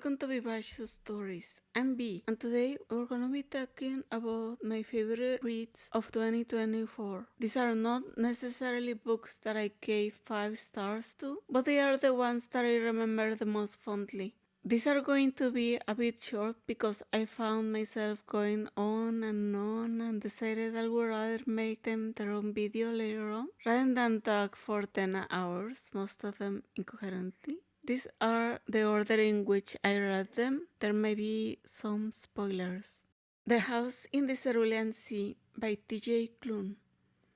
Welcome to Vivacious Stories. I'm B, and today we're gonna be talking about my favorite reads of 2024. These are not necessarily books that I gave 5 stars to, but they are the ones that I remember the most fondly. These are going to be a bit short because I found myself going on and decided I would rather make them their own video later on rather than talk for 10 hours, most of them incoherently. These are the order in which I read them. There may be some spoilers. The House in the Cerulean Sea by T.J. Klune.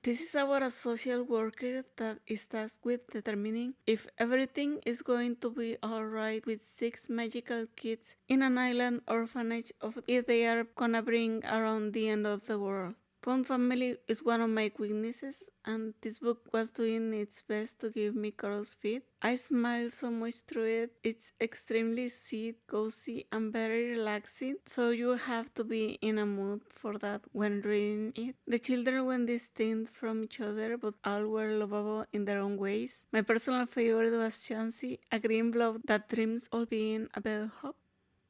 This is about a social worker that is tasked with determining if everything is going to be alright with 6 magical kids in an island orphanage or if they are gonna bring around the end of the world. Found family is one of my weaknesses, and this book was doing its best to give me crow's feet. I smiled so much through it. It's extremely sweet, cozy, and very relaxing, so you have to be in a mood for that when reading it. The children were distinct from each other, but all were lovable in their own ways. My personal favorite was Chansey, a green blob that dreams of being a bellhop.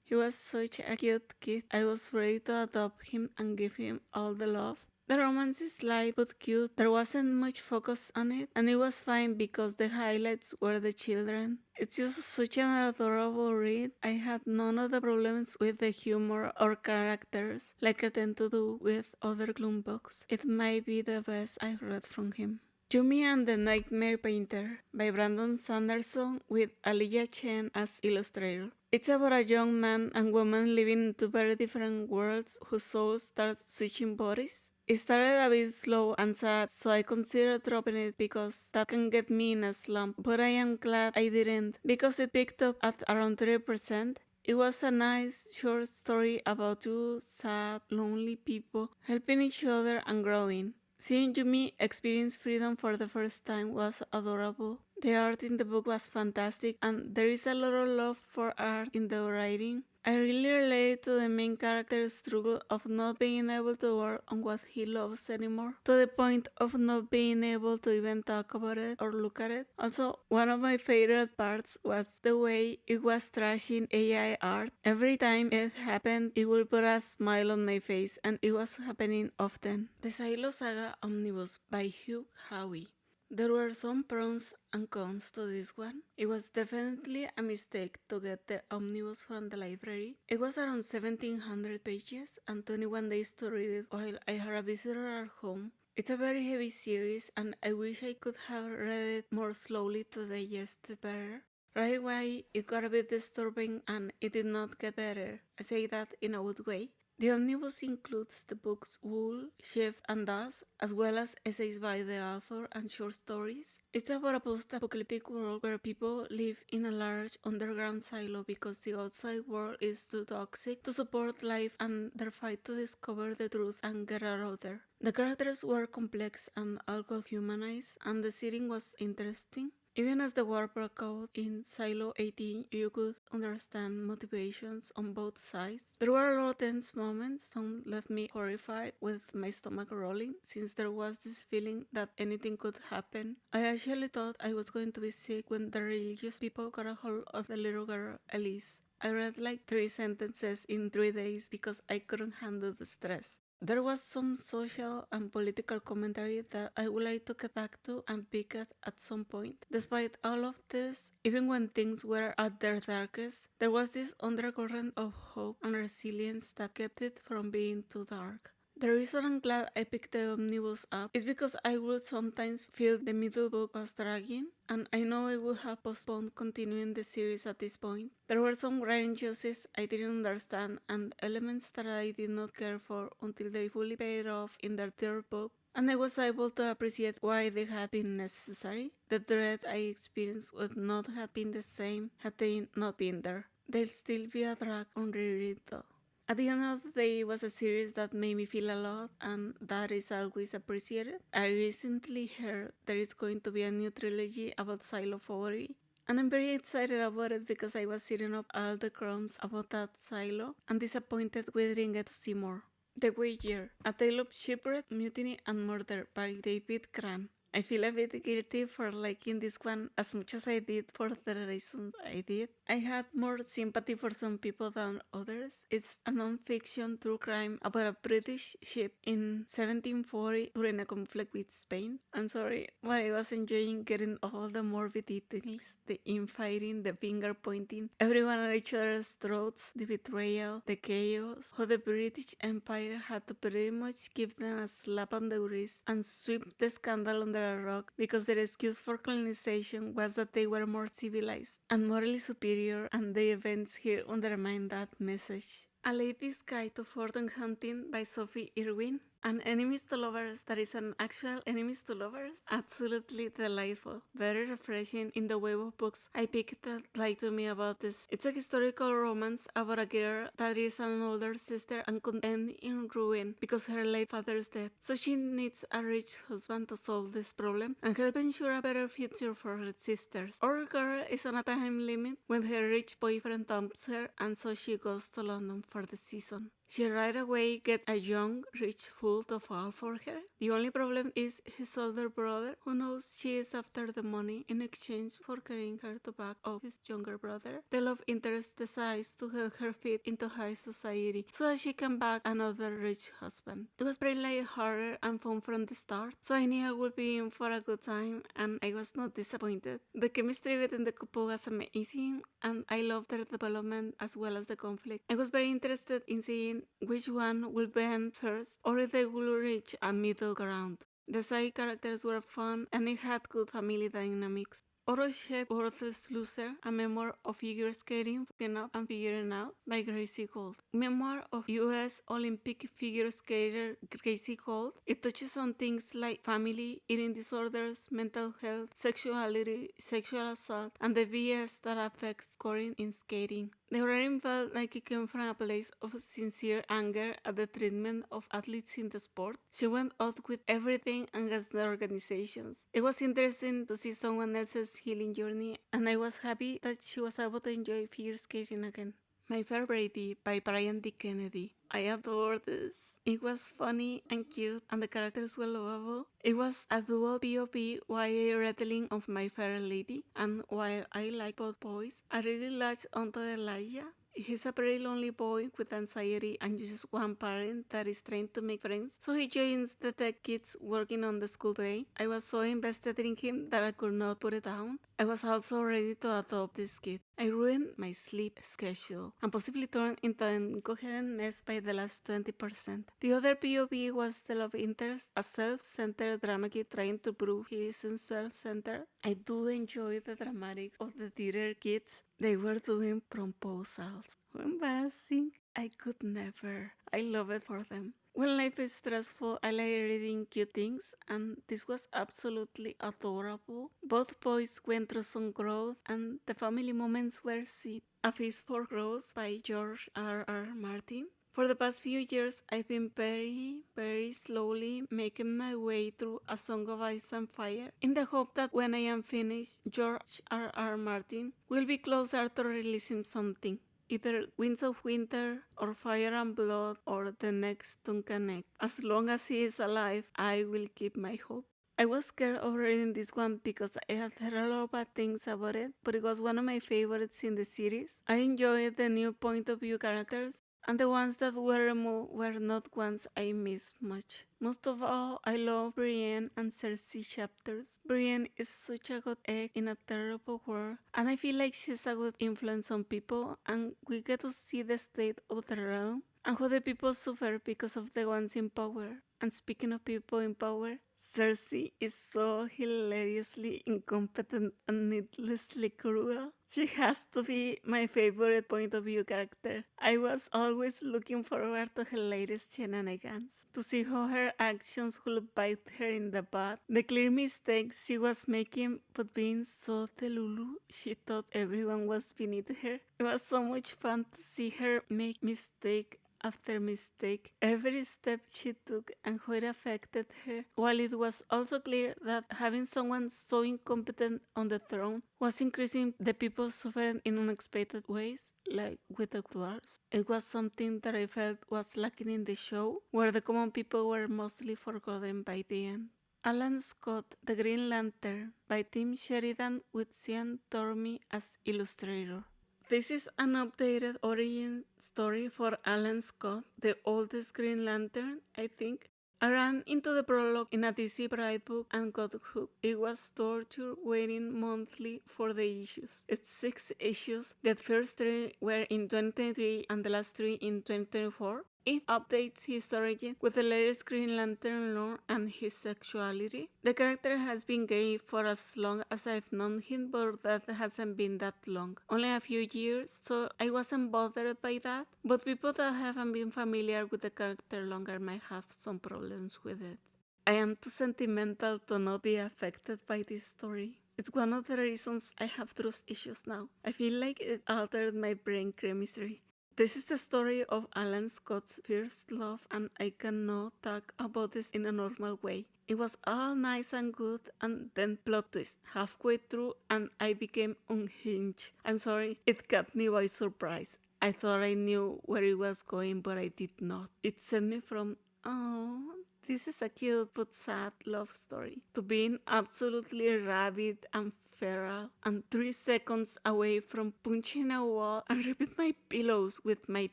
He was such a cute kid. I was ready to adopt him and give him all the love. The romance is light but cute. There wasn't much focus on it, and it was fine because the highlights were the children. It's just such an adorable read. I had none of the problems with the humor or characters like I tend to do with other Gloom books. It might be the best I've read from him. Yumi and the Nightmare Painter by Brandon Sanderson with Aliyah Chen as illustrator. It's about a young man and woman living in 2 very different worlds whose souls start switching bodies. It started a bit slow and sad, so I considered dropping it because that can get me in a slump, but I am glad I didn't because it picked up at around 3%. It was a nice short story about 2 sad, lonely people helping each other and growing. Seeing Yumi experience freedom for the first time was adorable. The art in the book was fantastic, and there is a lot of love for art in the writing. I really related to the main character's struggle of not being able to work on what he loves anymore, to the point of not being able to even talk about it or look at it. Also, one of my favorite parts was the way it was trashing AI art. Every time it happened, it would put a smile on my face, and it was happening often. The Saga Omnibus by Hugh Howey. There were some pros and cons to this one. It was definitely a mistake to get the omnibus from the library. It was around 1700 pages and 21 days to read it while I had a visitor at home. It's a very heavy series, and I wish I could have read it more slowly to digest it better. Right away, it got a bit disturbing and it did not get better. I say that in a good way. The omnibus includes the books Wool, Shift, and Dust, as well as essays by the author and short stories. It's about a post-apocalyptic world where people live in a large underground silo because the outside world is too toxic to support life and their fight to discover the truth and get out of there. The characters were complex and all got humanized, and the setting was interesting. Even as the war broke out in Silo 18, you could understand motivations on both sides. There were a lot of tense moments, some left me horrified with my stomach rolling, since there was this feeling that anything could happen. I actually thought I was going to be sick when the religious people got a hold of the little girl, Elise. I read like 3 sentences in 3 days because I couldn't handle the stress. There was some social and political commentary that I would like to get back to and pick at some point. Despite all of this, even when things were at their darkest, there was this undercurrent of hope and resilience that kept it from being too dark. The reason I'm glad I picked the omnibus up is because I would sometimes feel the middle book was dragging, and I know I would have postponed continuing the series at this point. There were some writing choices I didn't understand and elements that I did not care for until they fully paid off in their third book, and I was able to appreciate why they had been necessary. The dread I experienced would not have been the same had they not been there. They'll still be a drag on reread though. At the end of the day, it was a series that made me feel a lot, and that is always appreciated. I recently heard there is going to be a new trilogy about Silo 40, and I'm very excited about it because I was sitting up all the crumbs about that silo and disappointed we didn't get to see more. The Wager, A Tale of Shipwreck, Mutiny, and Murder by David Cran. I feel a bit guilty for liking this one as much as I did for the reasons I did. I had more sympathy for some people than others. It's a non-fiction true crime about a British ship in 1740 during a conflict with Spain. I'm sorry, but I was enjoying getting all the morbid details, the infighting, the finger pointing, everyone at each other's throats, the betrayal, the chaos, how the British Empire had to pretty much give them a slap on the wrist and sweep the scandal under a rug because their excuse for colonization was that they were more civilized and morally superior, and the events here undermine that message. A Lady's Guide to Fortune Hunting by Sophie Irwin. An enemies to lovers that is an actual enemies to lovers? Absolutely delightful. Very refreshing in the wave of books I picked that like to me about this. It's a historical romance about a girl that is an older sister and could end in ruin because her late father's death. So she needs a rich husband to solve this problem and help ensure a better future for her sisters. Our girl is on a time limit when her rich boyfriend dumps her, and so she goes to London for the season. She right away gets a young, rich fool to fall for her. The only problem is his older brother, who knows she is after the money in exchange for carrying her to back of his younger brother. The love interest decides to help her fit into high society so that she can back another rich husband. It was pretty lighthearted and fun from the start, so I knew I would be in for a good time, and I was not disappointed. The chemistry within the couple was amazing, and I loved their development as well as the conflict. I was very interested in seeing which one will bend first or if they will reach a middle ground. The side characters were fun and it had good family dynamics. Outofshapeworthlessloser, a memoir of figure skating, fucking up and figuring out by Gracie Gold. Memoir of US Olympic figure skater Gracie Gold. It touches on things like family, eating disorders, mental health, sexuality, sexual assault, and the BS that affects scoring in skating. The writing felt like it came from a place of sincere anger at the treatment of athletes in the sport. She went out with everything against the organizations. It was interesting to see someone else's healing journey, and I was happy that she was able to enjoy figure skating again. My Fair Brady by Brian D. Kennedy. I adore this. It was funny and cute, and the characters were lovable. It was a dual POV YA retelling of My Fair Lady, and while I like both boys, I really latched onto Elijah. He's a very lonely boy with anxiety and just one parent that is trying to make friends, so he joins the tech kids working on the school play. I was so invested in him that I could not put it down. I was also ready to adopt this kid. I ruined my sleep schedule and possibly turned into an incoherent mess by the last 20%. The other POV was the love interest, a self-centered drama kid trying to prove he isn't self-centered. I do enjoy the dramatics of the theater kids. They were doing proposals. How embarrassing. I could never. I love it for them. When life is stressful, I like reading cute things, and this was absolutely adorable. Both boys went through some growth, and the family moments were sweet. A Feast for Crows by George R.R. Martin. For the past few years, I've been very slowly making my way through A Song of Ice and Fire in the hope that when I am finished, George R.R. Martin will be closer to releasing something. Either Winds of Winter or Fire and Blood or the next Duncan Egg. As long as he is alive, I will keep my hope. I was scared of reading this one because I had heard a lot of bad things about it, but it was one of my favorites in the series. I enjoyed the new point of view characters, and the ones that were removed were not ones I missed much. Most of all, I love Brienne and Cersei chapters. Brienne is such a good egg in a terrible world, and I feel like she's a good influence on people, and we get to see the state of the realm and how the people suffer because of the ones in power. And speaking of people in power, Cersei is so hilariously incompetent and needlessly cruel. She has to be my favorite point of view character. I was always looking forward to her latest shenanigans, to see how her actions would bite her in the butt, the clear mistakes she was making, but being so delulu, she thought everyone was beneath her. It was so much fun to see her make mistake after mistake, every step she took and how it affected her, while it was also clear that having someone so incompetent on the throne was increasing the people suffering in unexpected ways, like with the dwarves. It was something that I felt was lacking in the show, where the common people were mostly forgotten by the end. Alan Scott, The Green Lantern by Tim Sheridan with Cian Tormey as illustrator. This is an updated origin story for Alan Scott, the oldest Green Lantern, I think. I ran into the prologue in a DC Bright book and got hooked. It was torture waiting monthly for the issues. It's 6 issues. The first 3 were in 2023 and the last 3 in 2024. It updates his origin with the latest Green Lantern lore and his sexuality. The character has been gay for as long as I've known him, but that hasn't been that long. Only a few years, so I wasn't bothered by that. But people that haven't been familiar with the character longer might have some problems with it. I am too sentimental to not be affected by this story. It's one of the reasons I have trust issues now. I feel like it altered my brain chemistry. This is the story of Alan Scott's first love, and I cannot talk about this in a normal way. It was all nice and good, and then plot twist halfway through and I became unhinged. I'm sorry, it caught me by surprise. I thought I knew where it was going, but I did not. It sent me from, oh, this is a cute but sad love story, to being absolutely rabid and feral and 3 seconds away from punching a wall and ripping my pillows with my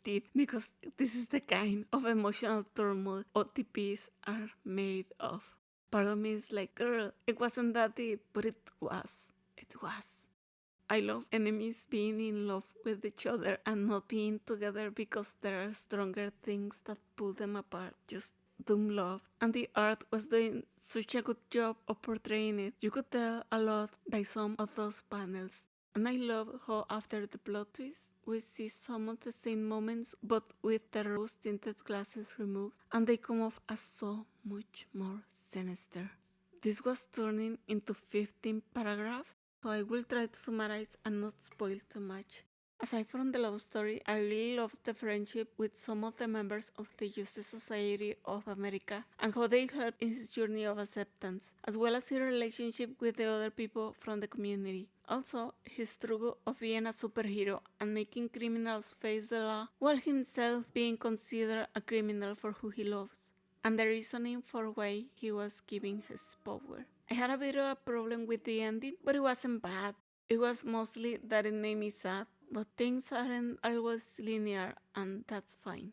teeth, because this is the kind of emotional turmoil OTPs are made of. Part of me is like, girl, it wasn't that deep, but it was. It was. I love enemies being in love with each other and not being together because there are stronger things that pull them apart. Just doom love, and the art was doing such a good job of portraying it. You could tell a lot by some of those panels. And I love how after the plot twist, we see some of the same moments but with the rose-tinted glasses removed, and they come off as so much more sinister. This was turning into 15 paragraphs, so I will try to summarize and not spoil too much. Aside from the love story, I really loved the friendship with some of the members of the Justice Society of America and how they helped in his journey of acceptance, as well as his relationship with the other people from the community. Also, his struggle of being a superhero and making criminals face the law, while himself being considered a criminal for who he loves, and the reasoning for why he was giving his power. I had a bit of a problem with the ending, but it wasn't bad. It was mostly that it made me sad, but things aren't always linear, and that's fine.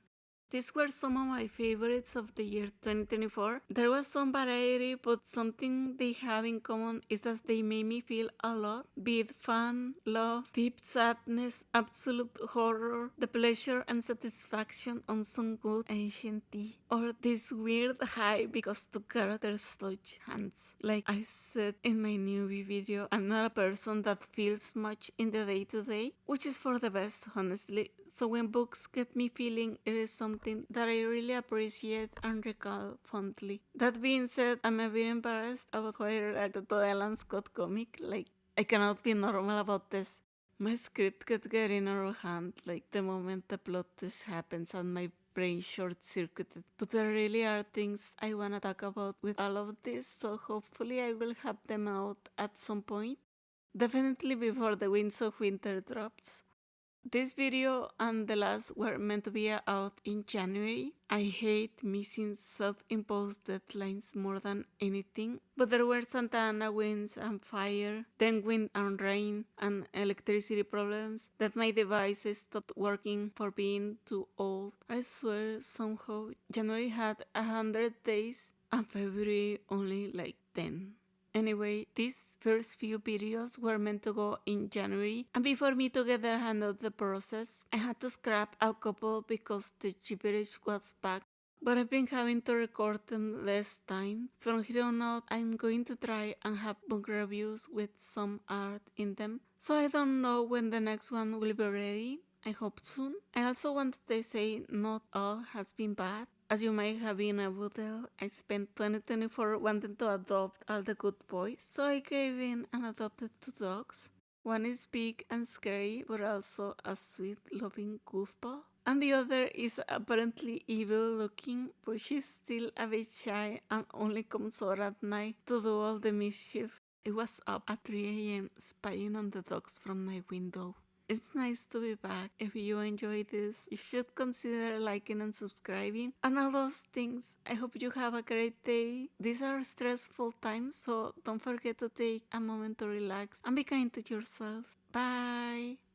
These were some of my favorites of the year 2024. There was some variety, but something they have in common is that they made me feel a lot. Be it fun, love, deep sadness, absolute horror, the pleasure and satisfaction on some good ancient tea, or this weird high because the characters touch hands. Like I said in my newbie video, I'm not a person that feels much in the day-to-day, which is for the best, honestly. So when books get me feeling, it is something that I really appreciate and recall fondly. That being said, I'm a bit embarrassed about how I reacted to the Alan Scott comic. Like, I cannot be normal about this. My script kept getting out of hand, like the moment the plot twist happens and my brain short-circuited. But there really are things I wanna talk about with all of this, so hopefully I will have them out at some point. Definitely before the Winds of Winter drops. This video and the last were meant to be out in January. I hate missing self-imposed deadlines more than anything, but there were Santa Ana winds and fire, then wind and rain and electricity problems that my devices stopped working for being too old. I swear somehow January had 100 days and February only like 10. Anyway, these first few videos were meant to go in January, and before me to get the hang of the process, I had to scrap a couple because the gibberish was back. But I've been having to record them less time. From here on out, I'm going to try and have book reviews with some art in them. So I don't know when the next one will be ready. I hope soon. I also wanted to say not all has been bad. As you might have been able to tell, I spent 2024 wanting to adopt all the good boys, so I gave in and adopted 2 dogs. One is big and scary, but also a sweet, loving goofball. And the other is apparently evil looking, but she's still a bit shy and only comes out at night to do all the mischief. I was up at 3 a.m. spying on the dogs from my window. It's nice to be back. If you enjoy this, you should consider liking and subscribing and all those things. I hope you have a great day. These are stressful times, so don't forget to take a moment to relax and be kind to yourselves. Bye!